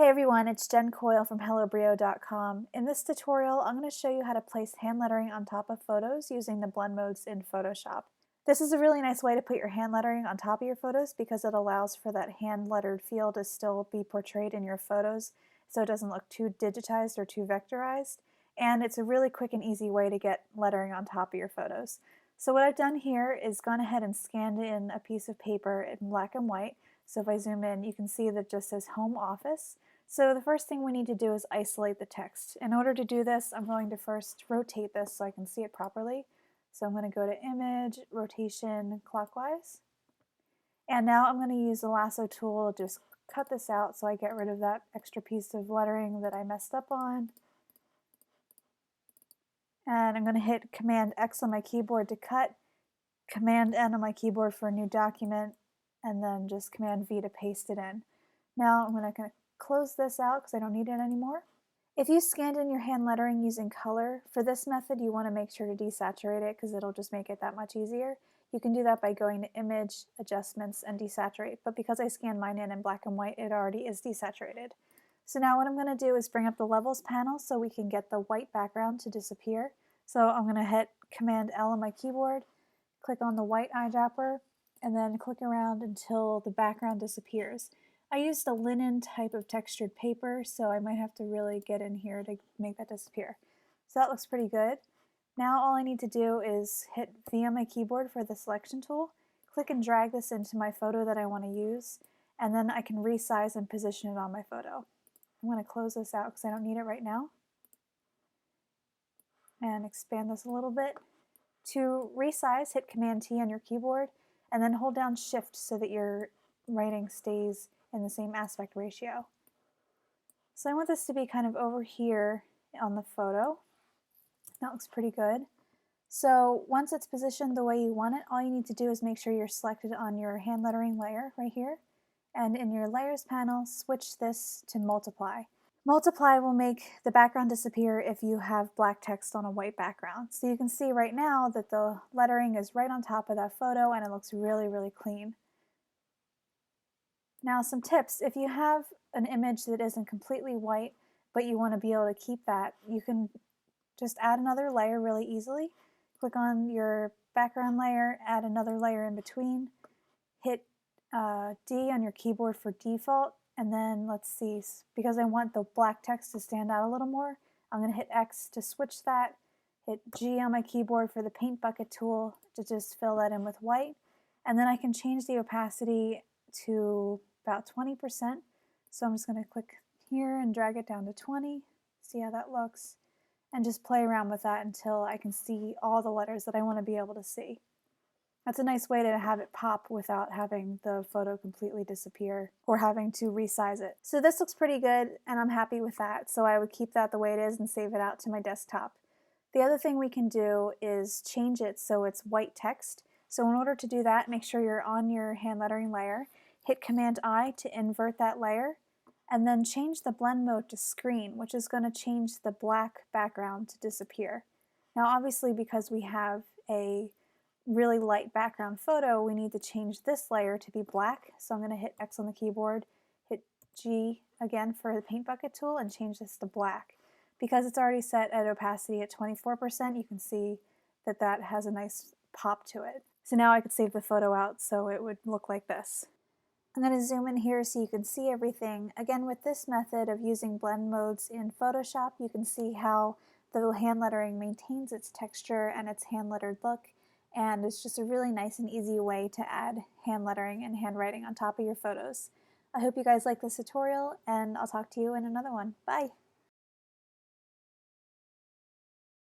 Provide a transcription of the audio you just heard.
Hey everyone, it's Jen Coyle from HelloBrio.com. In this tutorial, I'm going to show you how to place hand lettering on top of photos using the blend modes in Photoshop. This is a really nice way to put your hand lettering on top of your photos because it allows for that hand lettered feel to still be portrayed in your photos so it doesn't look too digitized or too vectorized. And it's a really quick and easy way to get lettering on top of your photos. So what I've done here is gone ahead and scanned in a piece of paper in black and white. So if I zoom in, you can see that it just says Home Office. So the first thing we need to do is isolate the text. In order to do this, I'm going to first rotate this so I can see it properly. So I'm going to go to Image, Rotation, Clockwise. And now I'm going to use the lasso tool to just cut this out so I get rid of that extra piece of lettering that I messed up on. And I'm going to hit Command X on my keyboard to cut, Command N on my keyboard for a new document, and then just Command V to paste it in. Now I'm going to close this out because I don't need it anymore. If you scanned in your hand lettering using color, for this method you want to make sure to desaturate it because it'll just make it that much easier. You can do that by going to Image, Adjustments, and Desaturate, but because I scanned mine in black and white, it already is desaturated. So now what I'm going to do is bring up the Levels panel so we can get the white background to disappear. So I'm going to hit Command L on my keyboard, click on the white eyedropper, and then click around until the background disappears. I used a linen type of textured paper, so I might have to really get in here to make that disappear. So that looks pretty good. Now all I need to do is hit V on my keyboard for the selection tool, click and drag this into my photo that I want to use, and then I can resize and position it on my photo. I'm going to close this out because I don't need it right now. And expand this a little bit. To resize, hit Command T on your keyboard, and then hold down Shift so that your writing stays in the same aspect ratio. So I want this to be kind of over here on the photo. That looks pretty good. So once it's positioned the way you want it, all you need to do is make sure you're selected on your hand lettering layer right here. And in your Layers panel, switch this to Multiply. Multiply will make the background disappear if you have black text on a white background. So you can see right now that the lettering is right on top of that photo and it looks really, really clean. Now some tips, if you have an image that isn't completely white, but you want to be able to keep that, you can just add another layer really easily. Click on your background layer, add another layer in between, hit D on your keyboard for default, and then let's see, because I want the black text to stand out a little more, I'm going to hit X to switch that, hit G on my keyboard for the paint bucket tool to just fill that in with white, and then I can change the opacity to about 20%. So I'm just going to click here and drag it down to 20, see how that looks, and just play around with that until I can see all the letters that I want to be able to see. That's a nice way to have it pop without having the photo completely disappear or having to resize it. So this looks pretty good and I'm happy with that, so I would keep that the way it is and save it out to my desktop. The other thing we can do is change it so it's white text. So in order to do that, make sure you're on your hand lettering layer, hit Command I to invert that layer, and then change the blend mode to screen, which is going to change the black background to disappear. Now obviously because we have a really light background photo, we need to change this layer to be black. So I'm going to hit X on the keyboard, hit G again for the paint bucket tool, and change this to black. Because it's already set at opacity at 24%, you can see that that has a nice pop to it. So now I could save the photo out so it would look like this. I'm going to zoom in here so you can see everything. Again, with this method of using blend modes in Photoshop, you can see how the hand lettering maintains its texture and its hand lettered look, and it's just a really nice and easy way to add hand lettering and handwriting on top of your photos. I hope you guys like this tutorial, and I'll talk to you in another one. Bye!